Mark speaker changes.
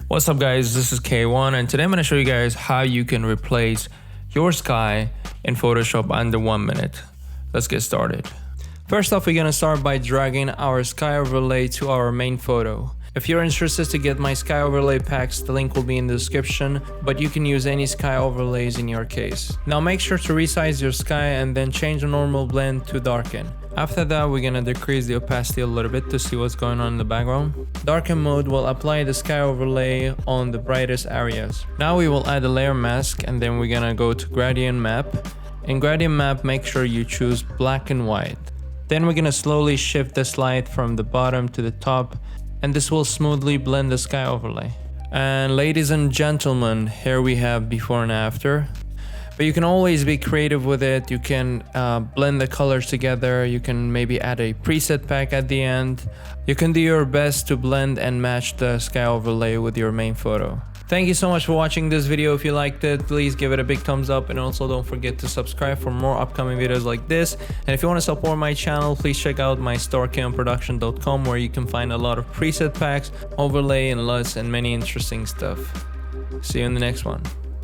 Speaker 1: What's up guys, this is Kaiwan and today I'm going to show you guys how you can replace your sky in Photoshop under 1 minute. Let's get started. First off, we're going to start by dragging our sky overlay to our main photo. If you're interested to get my sky overlay packs, the link will be in the description, but you can use any sky overlays in your case. Now make sure to resize your sky and then change the normal blend to darken. After that, we're gonna decrease the opacity a little bit to see what's going on in the background. Darken mode will apply the sky overlay on the brightest areas. Now we will add a layer mask and then we're gonna go to gradient map. In gradient map, make sure you choose black and white. Then we're gonna slowly shift this light from the bottom to the top, and this will smoothly blend the sky overlay. And ladies and gentlemen, here we have before and after. But you can always be creative with it. You can blend the colors together. You can maybe add a preset pack at the end. You can do your best to blend and match the sky overlay with your main photo. Thank you so much for watching this video. If you liked it, please give it a big thumbs up, and also don't forget to subscribe for more upcoming videos like this. And if you want to support my channel, please check out my store kaiwanproduction.com, where you can find a lot of preset packs, overlay and LUTs, and many interesting stuff. See you in the next one.